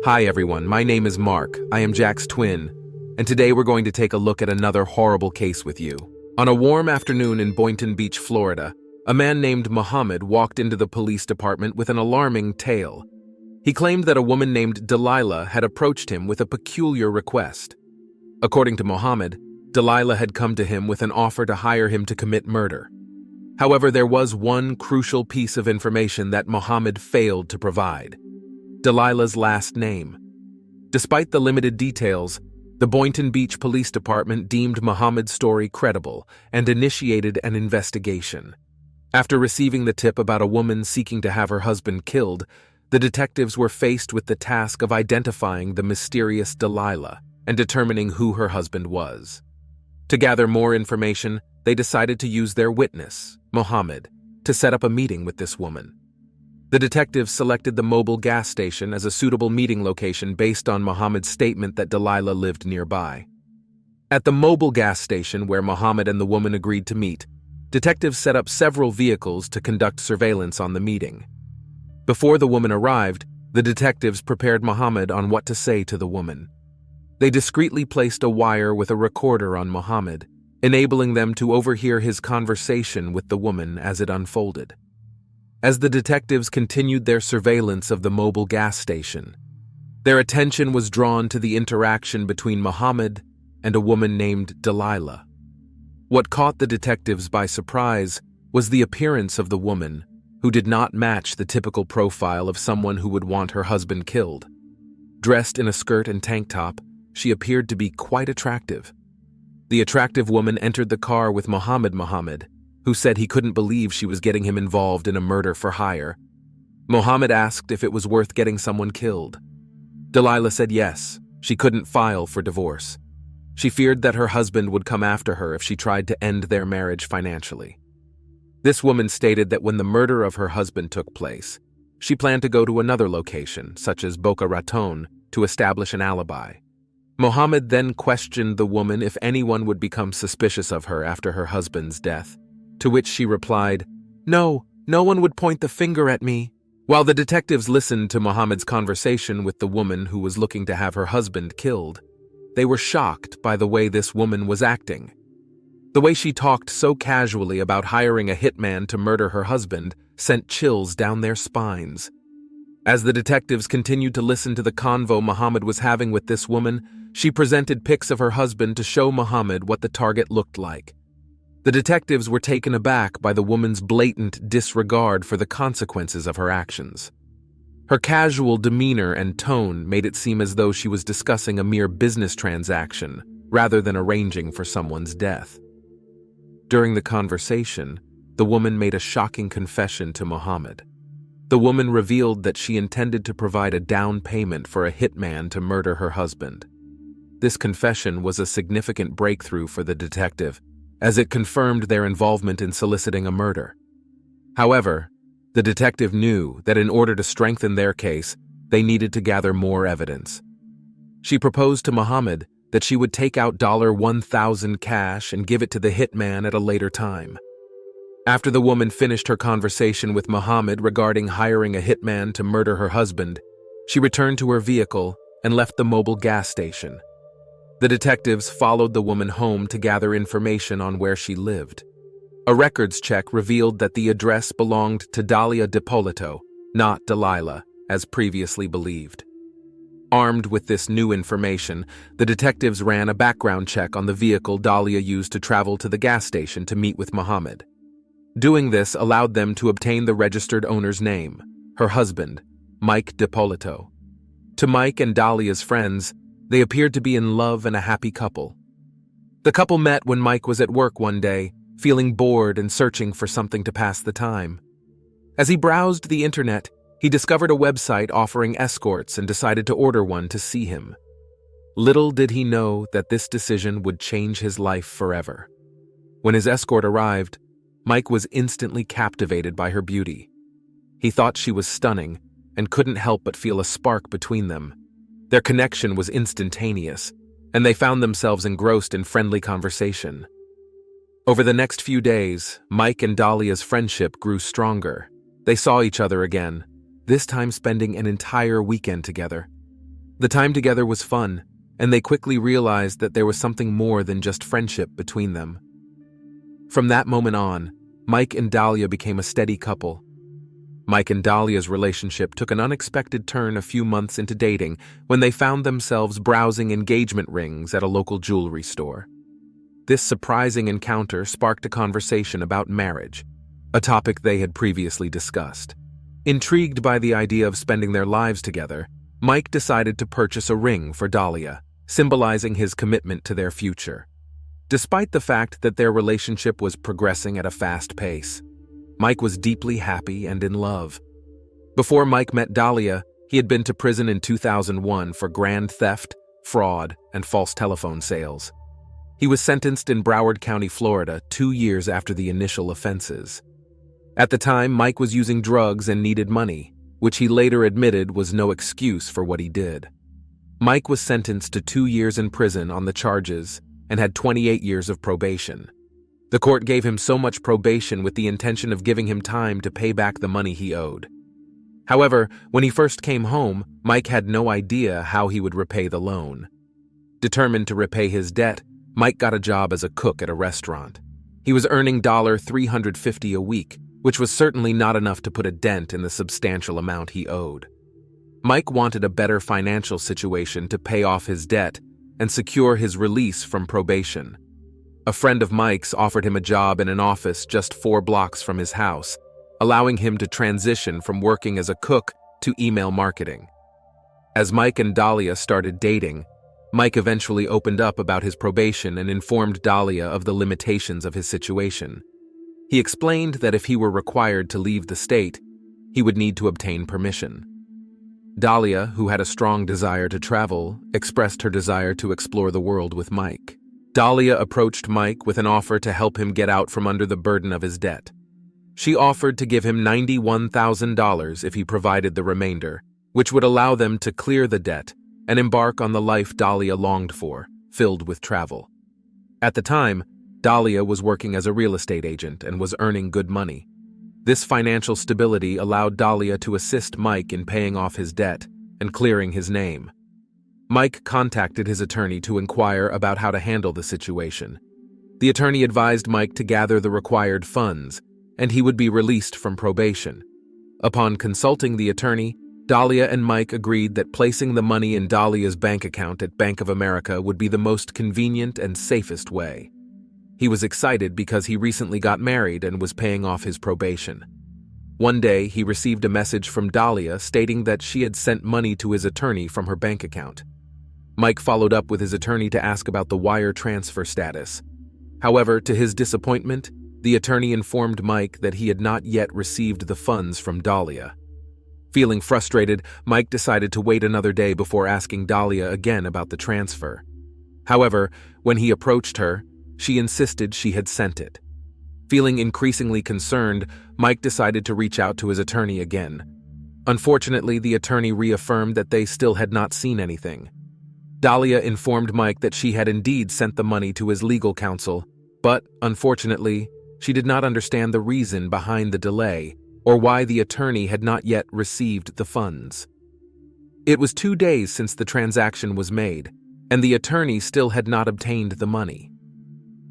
Hi everyone, my name is Mark. I am Jack's twin, and today we're going to take a look at another horrible case with you. On a warm afternoon in Boynton Beach, Florida, a man named Mohamed walked into the police department with an alarming tale. He claimed that a woman named Delilah had approached him with a peculiar request. According to Mohamed, Delilah had come to him with an offer to hire him to commit murder. However, there was one crucial piece of information that Mohamed failed to provide: Delilah's last name. Despite the limited details, the Boynton Beach Police Department deemed Mohamed's story credible and initiated an investigation. After receiving the tip about a woman seeking to have her husband killed, the detectives were faced with the task of identifying the mysterious Delilah and determining who her husband was. To gather more information, they decided to use their witness, Mohamed, to set up a meeting with this woman. The detectives selected the mobile gas station as a suitable meeting location based on Mohamed's statement that Delilah lived nearby. At the mobile gas station where Mohamed and the woman agreed to meet, detectives set up several vehicles to conduct surveillance on the meeting. Before the woman arrived, the detectives prepared Mohamed on what to say to the woman. They discreetly placed a wire with a recorder on Mohamed, enabling them to overhear his conversation with the woman as it unfolded. As the detectives continued their surveillance of the mobile gas station, their attention was drawn to the interaction between Mohamed and a woman named Delilah. What caught the detectives by surprise was the appearance of the woman, who did not match the typical profile of someone who would want her husband killed. Dressed in a skirt and tank top, she appeared to be quite attractive. The attractive woman entered the car with Mohamed, who said he couldn't believe she was getting him involved in a murder for hire. Mohamed asked if it was worth getting someone killed. Delilah said yes, she couldn't file for divorce. She feared that her husband would come after her if she tried to end their marriage financially. This woman stated that when the murder of her husband took place, she planned to go to another location, such as Boca Raton, to establish an alibi. Mohamed then questioned the woman if anyone would become suspicious of her after her husband's death, to which she replied, "No, no one would point the finger at me." While the detectives listened to Mohamed's conversation with the woman who was looking to have her husband killed, they were shocked by the way this woman was acting. The way she talked so casually about hiring a hitman to murder her husband sent chills down their spines. As the detectives continued to listen to the convo Mohamed was having with this woman, she presented pics of her husband to show Mohamed what the target looked like. The detectives were taken aback by the woman's blatant disregard for the consequences of her actions. Her casual demeanor and tone made it seem as though she was discussing a mere business transaction rather than arranging for someone's death. During the conversation, the woman made a shocking confession to Mohamed. The woman revealed that she intended to provide a down payment for a hitman to murder her husband. This confession was a significant breakthrough for the detective, as it confirmed their involvement in soliciting a murder. However, the detective knew that in order to strengthen their case, they needed to gather more evidence. She proposed to Mohamed that she would take out $1,000 cash and give it to the hitman at a later time. After the woman finished her conversation with Mohamed regarding hiring a hitman to murder her husband, she returned to her vehicle and left the mobile gas station. The detectives followed the woman home to gather information on where she lived. A records check revealed that the address belonged to Dalia Dippolito, not Delilah, as previously believed. Armed with this new information, the detectives ran a background check on the vehicle Dalia used to travel to the gas station to meet with Mohamed. Doing this allowed them to obtain the registered owner's name, her husband, Michael Dippolito. To Mike and Dalia's friends, they appeared to be in love and a happy couple. The couple met when Mike was at work one day, feeling bored and searching for something to pass the time. As he browsed the internet, he discovered a website offering escorts and decided to order one to see him. Little did he know that this decision would change his life forever. When his escort arrived, Mike was instantly captivated by her beauty. He thought she was stunning and couldn't help but feel a spark between them. Their connection was instantaneous, and they found themselves engrossed in friendly conversation. Over the next few days, Mike and Dalia's friendship grew stronger. They saw each other again, this time spending an entire weekend together. The time together was fun, and they quickly realized that there was something more than just friendship between them. From that moment on, Mike and Dalia became a steady couple. Mike and Dalia's relationship took an unexpected turn a few months into dating when they found themselves browsing engagement rings at a local jewelry store. This surprising encounter sparked a conversation about marriage, a topic they had previously discussed. Intrigued by the idea of spending their lives together, Mike decided to purchase a ring for Dalia, symbolizing his commitment to their future. Despite the fact that their relationship was progressing at a fast pace, Mike was deeply happy and in love. Before Mike met Dalia, he had been to prison in 2001 for grand theft, fraud, and false telephone sales. He was sentenced in Broward County, Florida, 2 years after the initial offenses. At the time, Mike was using drugs and needed money, which he later admitted was no excuse for what he did. Mike was sentenced to 2 years in prison on the charges and had 28 years of probation. The court gave him so much probation with the intention of giving him time to pay back the money he owed. However, when he first came home, Mike had no idea how he would repay the loan. Determined to repay his debt, Mike got a job as a cook at a restaurant. He was earning $350 a week, which was certainly not enough to put a dent in the substantial amount he owed. Mike wanted a better financial situation to pay off his debt and secure his release from probation. A friend of Mike's offered him a job in an office just 4 blocks from his house, allowing him to transition from working as a cook to email marketing. As Mike and Dalia started dating, Mike eventually opened up about his probation and informed Dalia of the limitations of his situation. He explained that if he were required to leave the state, he would need to obtain permission. Dalia, who had a strong desire to travel, expressed her desire to explore the world with Mike. Dalia approached Mike with an offer to help him get out from under the burden of his debt. She offered to give him $91,000 if he provided the remainder, which would allow them to clear the debt and embark on the life Dalia longed for, filled with travel. At the time, Dalia was working as a real estate agent and was earning good money. This financial stability allowed Dalia to assist Mike in paying off his debt and clearing his name. Mike contacted his attorney to inquire about how to handle the situation. The attorney advised Mike to gather the required funds, and he would be released from probation. Upon consulting the attorney, Dalia and Mike agreed that placing the money in Dalia's bank account at Bank of America would be the most convenient and safest way. He was excited because he recently got married and was paying off his probation. One day, he received a message from Dalia stating that she had sent money to his attorney from her bank account. Mike followed up with his attorney to ask about the wire transfer status. However, to his disappointment, the attorney informed Mike that he had not yet received the funds from Dalia. Feeling frustrated, Mike decided to wait another day before asking Dalia again about the transfer. However, when he approached her, she insisted she had sent it. Feeling increasingly concerned, Mike decided to reach out to his attorney again. Unfortunately, the attorney reaffirmed that they still had not seen anything. Dalia informed Mike that she had indeed sent the money to his legal counsel, but, unfortunately, she did not understand the reason behind the delay or why the attorney had not yet received the funds. It was 2 days since the transaction was made, and the attorney still had not obtained the money.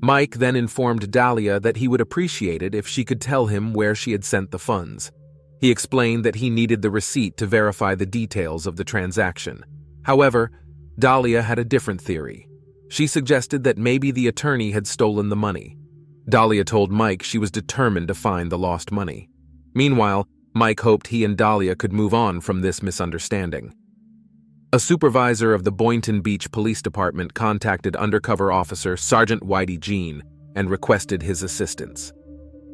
Mike then informed Dalia that he would appreciate it if she could tell him where she had sent the funds. He explained that he needed the receipt to verify the details of the transaction. However, Dalia had a different theory. She suggested that maybe the attorney had stolen the money. Dalia told Mike she was determined to find the lost money. Meanwhile, Mike hoped he and Dalia could move on from this misunderstanding. A supervisor of the Boynton Beach Police Department contacted undercover officer Sergeant Whitey Jean and requested his assistance.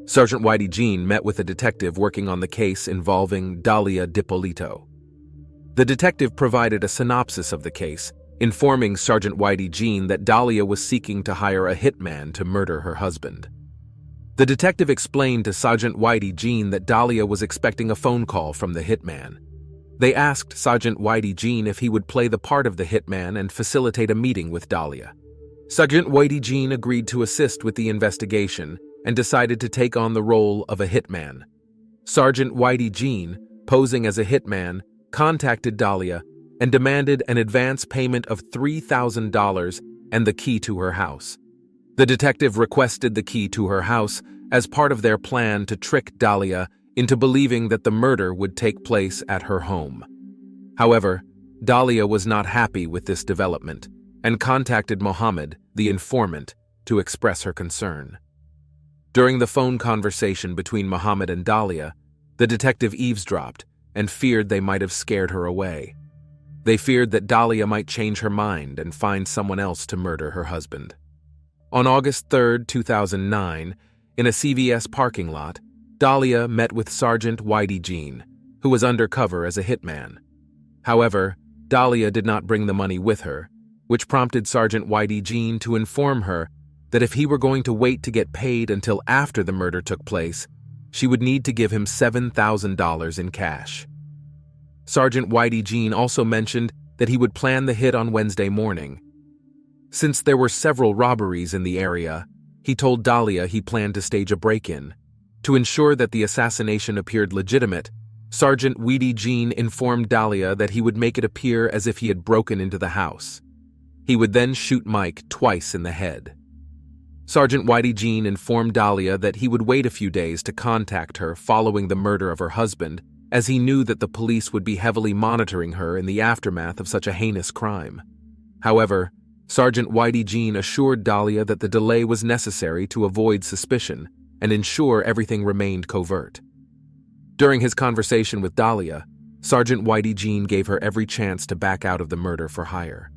Sergeant Whitey Jean met with a detective working on the case involving Dalia Dippolito. The detective provided a synopsis of the case, informing Sergeant Whitey Jean that Dalia was seeking to hire a hitman to murder her husband. The detective explained to Sergeant Whitey Jean that Dalia was expecting a phone call from the hitman. They asked Sergeant Whitey Jean if he would play the part of the hitman and facilitate a meeting with Dalia. Sergeant Whitey Jean agreed to assist with the investigation and decided to take on the role of a hitman. Sergeant Whitey Jean, posing as a hitman, contacted Dalia and demanded an advance payment of $3,000 and the key to her house. The detective requested the key to her house as part of their plan to trick Dalia into believing that the murder would take place at her home. However, Dalia was not happy with this development and contacted Mohamed, the informant, to express her concern. During the phone conversation between Mohamed and Dalia, the detective eavesdropped and feared they might have scared her away. They feared that Dalia might change her mind and find someone else to murder her husband. On August 3, 2009, in a CVS parking lot, Dalia met with Sergeant Whitey Jean, who was undercover as a hitman. However, Dalia did not bring the money with her, which prompted Sergeant Whitey Jean to inform her that if he were going to wait to get paid until after the murder took place, she would need to give him $7,000 in cash. Sergeant Whitey Jean also mentioned that he would plan the hit on Wednesday morning. Since there were several robberies in the area, he told Dalia he planned to stage a break-in. To ensure that the assassination appeared legitimate, Sergeant Whitey Jean informed Dalia that he would make it appear as if he had broken into the house. He would then shoot Mike twice in the head. Sergeant Whitey Jean informed Dalia that he would wait a few days to contact her following the murder of her husband, as he knew that the police would be heavily monitoring her in the aftermath of such a heinous crime. However, Sergeant Whitey Jean assured Dalia that the delay was necessary to avoid suspicion and ensure everything remained covert. During his conversation with Dalia, Sergeant Whitey Jean gave her every chance to back out of the murder for hire.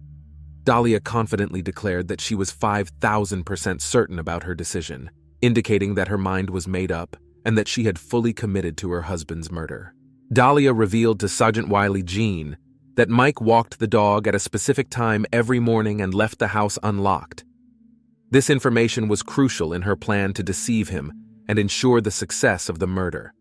Dalia confidently declared that she was 5,000% certain about her decision, indicating that her mind was made up and that she had fully committed to her husband's murder. Dalia revealed to Sergeant Whitey Jean that Mike walked the dog at a specific time every morning and left the house unlocked. This information was crucial in her plan to deceive him and ensure the success of the murder.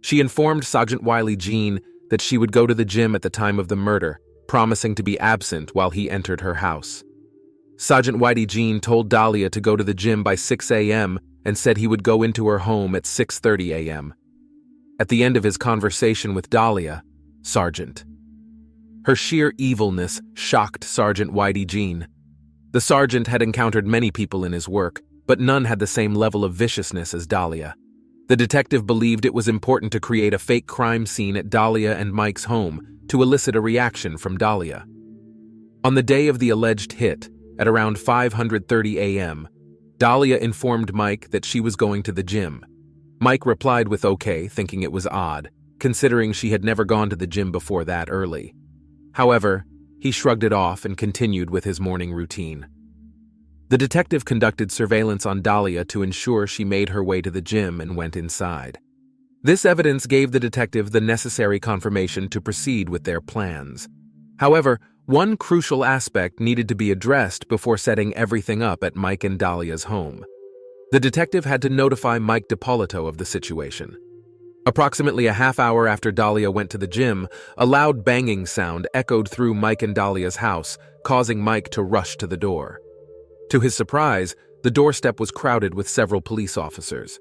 She informed Sergeant Whitey Jean that she would go to the gym at the time of the murder, promising to be absent while he entered her house. Sergeant Whitey Jean told Dalia to go to the gym by 6 a.m. and said he would go into her home at 6:30 a.m. At the end of his conversation with Dalia, Sergeant. Her sheer evilness shocked Sergeant Whitey Jean. The sergeant had encountered many people in his work, but none had the same level of viciousness as Dalia. The detective believed it was important to create a fake crime scene at Dalia and Mike's home to elicit a reaction from Dalia. On the day of the alleged hit, at around 5:30 a.m., Dalia informed Mike that she was going to the gym. Mike replied with okay, thinking it was odd, considering she had never gone to the gym before that early. However, he shrugged it off and continued with his morning routine. The detective conducted surveillance on Dalia to ensure she made her way to the gym and went inside. This evidence gave the detective the necessary confirmation to proceed with their plans. However, one crucial aspect needed to be addressed before setting everything up at Mike and Dalia's home. The detective had to notify Mike Dippolito of the situation. Approximately a half hour after Dalia went to the gym, a loud banging sound echoed through Mike and Dalia's house, causing Mike to rush to the door. To his surprise, the doorstep was crowded with several police officers.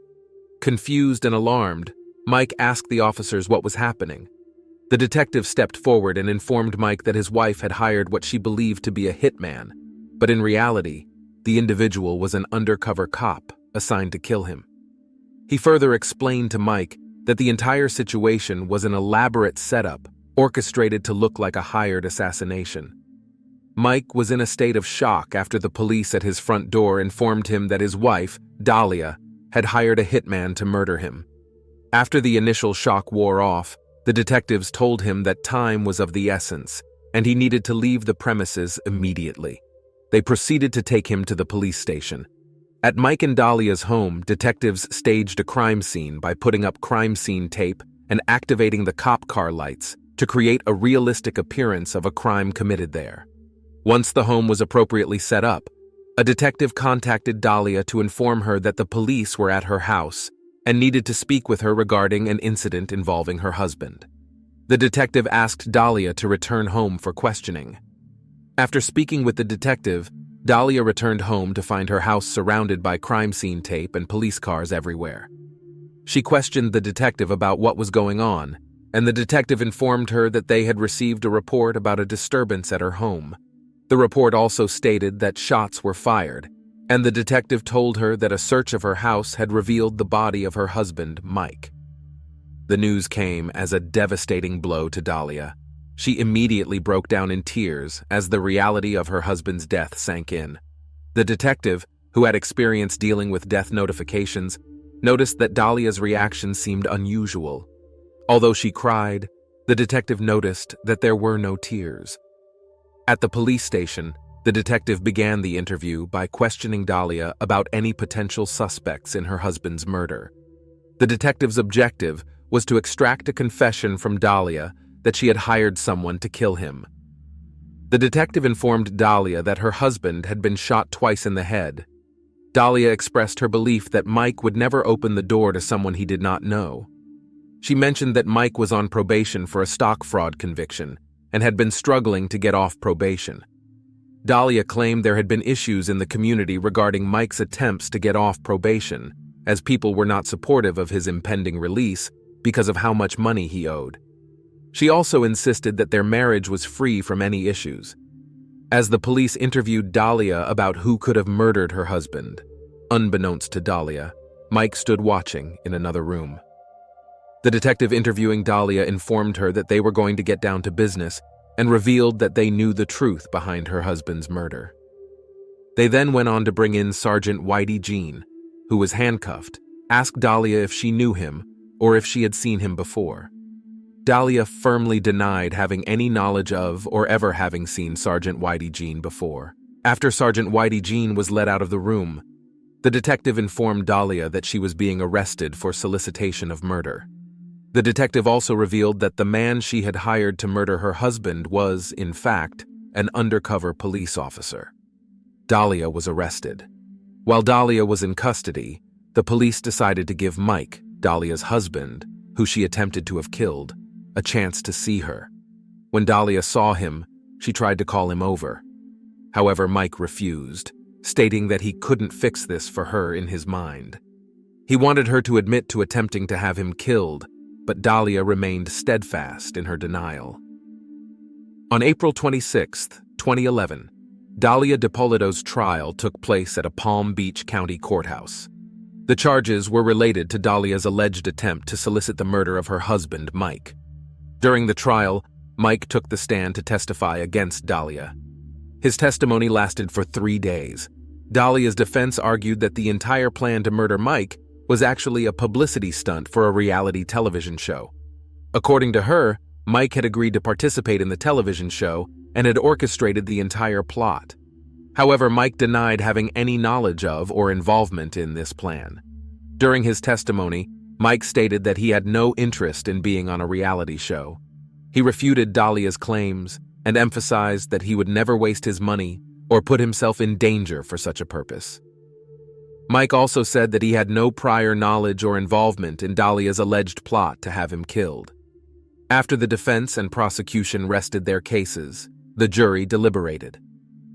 Confused and alarmed, Mike asked the officers what was happening. The detective stepped forward and informed Mike that his wife had hired what she believed to be a hitman, but in reality, the individual was an undercover cop assigned to kill him. He further explained to Mike that the entire situation was an elaborate setup orchestrated to look like a hired assassination. Mike was in a state of shock after the police at his front door informed him that his wife, Dalia, had hired a hitman to murder him. After the initial shock wore off, the detectives told him that time was of the essence, and he needed to leave the premises immediately. They proceeded to take him to the police station. At Mike and Dalia's home, detectives staged a crime scene by putting up crime scene tape and activating the cop car lights to create a realistic appearance of a crime committed there. Once the home was appropriately set up, a detective contacted Dalia to inform her that the police were at her house and needed to speak with her regarding an incident involving her husband. The detective asked Dalia to return home for questioning. After speaking with the detective, Dalia returned home to find her house surrounded by crime scene tape and police cars everywhere. She questioned the detective about what was going on, and the detective informed her that they had received a report about a disturbance at her home. The report also stated that shots were fired, and the detective told her that a search of her house had revealed the body of her husband, Mike. The news came as a devastating blow to Dalia. She immediately broke down in tears as the reality of her husband's death sank in. The detective, who had experience dealing with death notifications, noticed that Dalia's reaction seemed unusual. Although she cried, the detective noticed that there were no tears. At the police station, the detective began the interview by questioning Dalia about any potential suspects in her husband's murder. The detective's objective was to extract a confession from Dalia that she had hired someone to kill him. The detective informed Dalia that her husband had been shot twice in the head. Dalia expressed her belief that Mike would never open the door to someone he did not know. She mentioned that Mike was on probation for a stock fraud conviction and had been struggling to get off probation. Dalia claimed there had been issues in the community regarding Mike's attempts to get off probation, as people were not supportive of his impending release because of how much money he owed. She also insisted that their marriage was free from any issues. As the police interviewed Dalia about who could have murdered her husband, unbeknownst to Dalia, Mike stood watching in another room. The detective interviewing Dalia informed her that they were going to get down to business and revealed that they knew the truth behind her husband's murder. They then went on to bring in Sergeant Whitey Jean, who was handcuffed, asked Dalia if she knew him or if she had seen him before. Dalia firmly denied having any knowledge of or ever having seen Sergeant Whitey Jean before. After Sergeant Whitey Jean was let out of the room, the detective informed Dalia that she was being arrested for solicitation of murder. The detective also revealed that the man she had hired to murder her husband was, in fact, an undercover police officer. Dalia was arrested. While Dalia was in custody, the police decided to give Mike, Dalia's husband, who she attempted to have killed, a chance to see her. When Dalia saw him, she tried to call him over. However, Mike refused, stating that he couldn't fix this for her in his mind. He wanted her to admit to attempting to have him killed, but Dalia remained steadfast in her denial. On April 26, 2011, Dalia Dippolito's trial took place at a Palm Beach County courthouse. The charges were related to Dalia's alleged attempt to solicit the murder of her husband, Mike. During the trial, Mike took the stand to testify against Dalia. His testimony lasted for 3 days. Dalia's defense argued that the entire plan to murder Mike was actually a publicity stunt for a reality television show. According to her, Mike had agreed to participate in the television show and had orchestrated the entire plot. However, Mike denied having any knowledge of or involvement in this plan. During his testimony, Mike stated that he had no interest in being on a reality show. He refuted Dalia's claims and emphasized that he would never waste his money or put himself in danger for such a purpose. Mike also said that he had no prior knowledge or involvement in Dalia's alleged plot to have him killed. After the defense and prosecution rested their cases, the jury deliberated.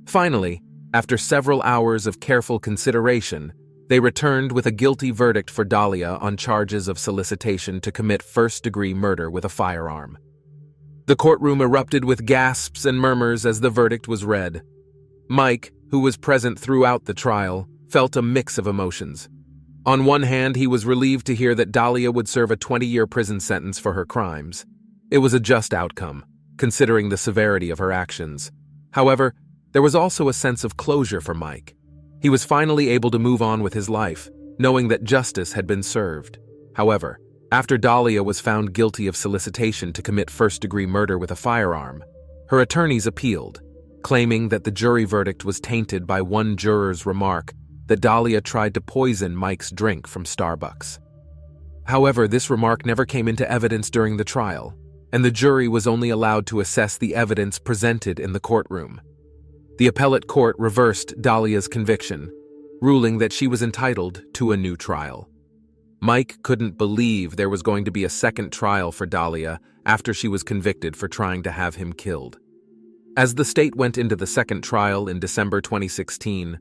Finally, after several hours of careful consideration, they returned with a guilty verdict for Dalia on charges of solicitation to commit first-degree murder with a firearm. The courtroom erupted with gasps and murmurs as the verdict was read. Mike, who was present throughout the trial, felt a mix of emotions. On one hand, he was relieved to hear that Dalia would serve a 20-year prison sentence for her crimes. It was a just outcome, considering the severity of her actions. However, there was also a sense of closure for Mike. He was finally able to move on with his life, knowing that justice had been served. However, after Dalia was found guilty of solicitation to commit first-degree murder with a firearm, her attorneys appealed, claiming that the jury verdict was tainted by one juror's remark that Dalia tried to poison Mike's drink from Starbucks. However, this remark never came into evidence during the trial, and the jury was only allowed to assess the evidence presented in the courtroom. The appellate court reversed Dalia's conviction, ruling that she was entitled to a new trial. Mike couldn't believe there was going to be a second trial for Dalia after she was convicted for trying to have him killed. As the state went into the second trial in December 2016,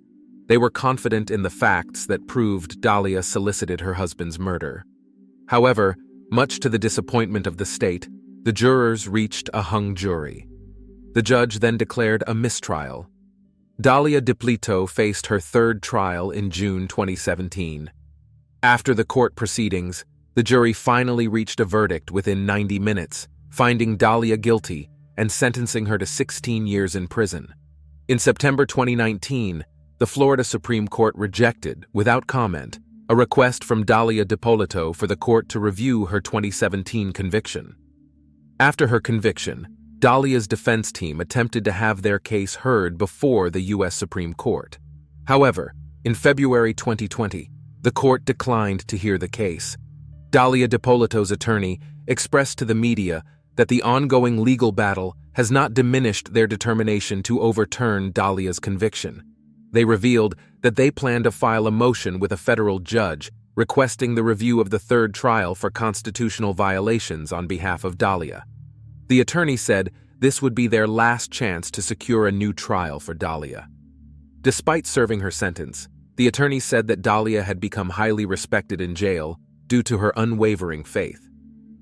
they were confident in the facts that proved Dalia solicited her husband's murder. However, Much to the disappointment of the state, the jurors reached a hung jury. The judge then declared a mistrial. Dalia Dippolito faced her third trial in June 2017. After the court proceedings, the jury finally reached a verdict within 90 minutes, finding Dalia guilty and sentencing her to 16 years in prison. In September 2019, the Florida Supreme Court rejected, without comment, a request from Dalia Dippolito for the court to review her 2017 conviction. After her conviction, Dalia's defense team attempted to have their case heard before the U.S. Supreme Court. However, in February 2020, the court declined to hear the case. Dalia Dippolito's attorney expressed to the media that the ongoing legal battle has not diminished their determination to overturn Dalia's conviction. They revealed that they plan to file a motion with a federal judge requesting the review of the third trial for constitutional violations on behalf of Dalia. The attorney said this would be their last chance to secure a new trial for Dalia. Despite serving her sentence, the attorney said that Dalia had become highly respected in jail due to her unwavering faith.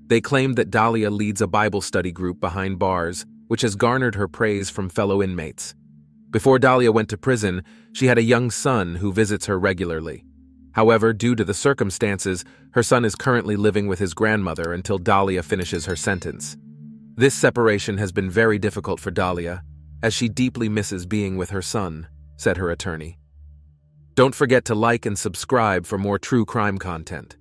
They claimed that Dalia leads a Bible study group behind bars, which has garnered her praise from fellow inmates. Before Dalia went to prison, she had a young son who visits her regularly. However, due to the circumstances, her son is currently living with his grandmother until Dalia finishes her sentence. This separation has been very difficult for Dalia, as she deeply misses being with her son, said her attorney. Don't forget to like and subscribe for more true crime content.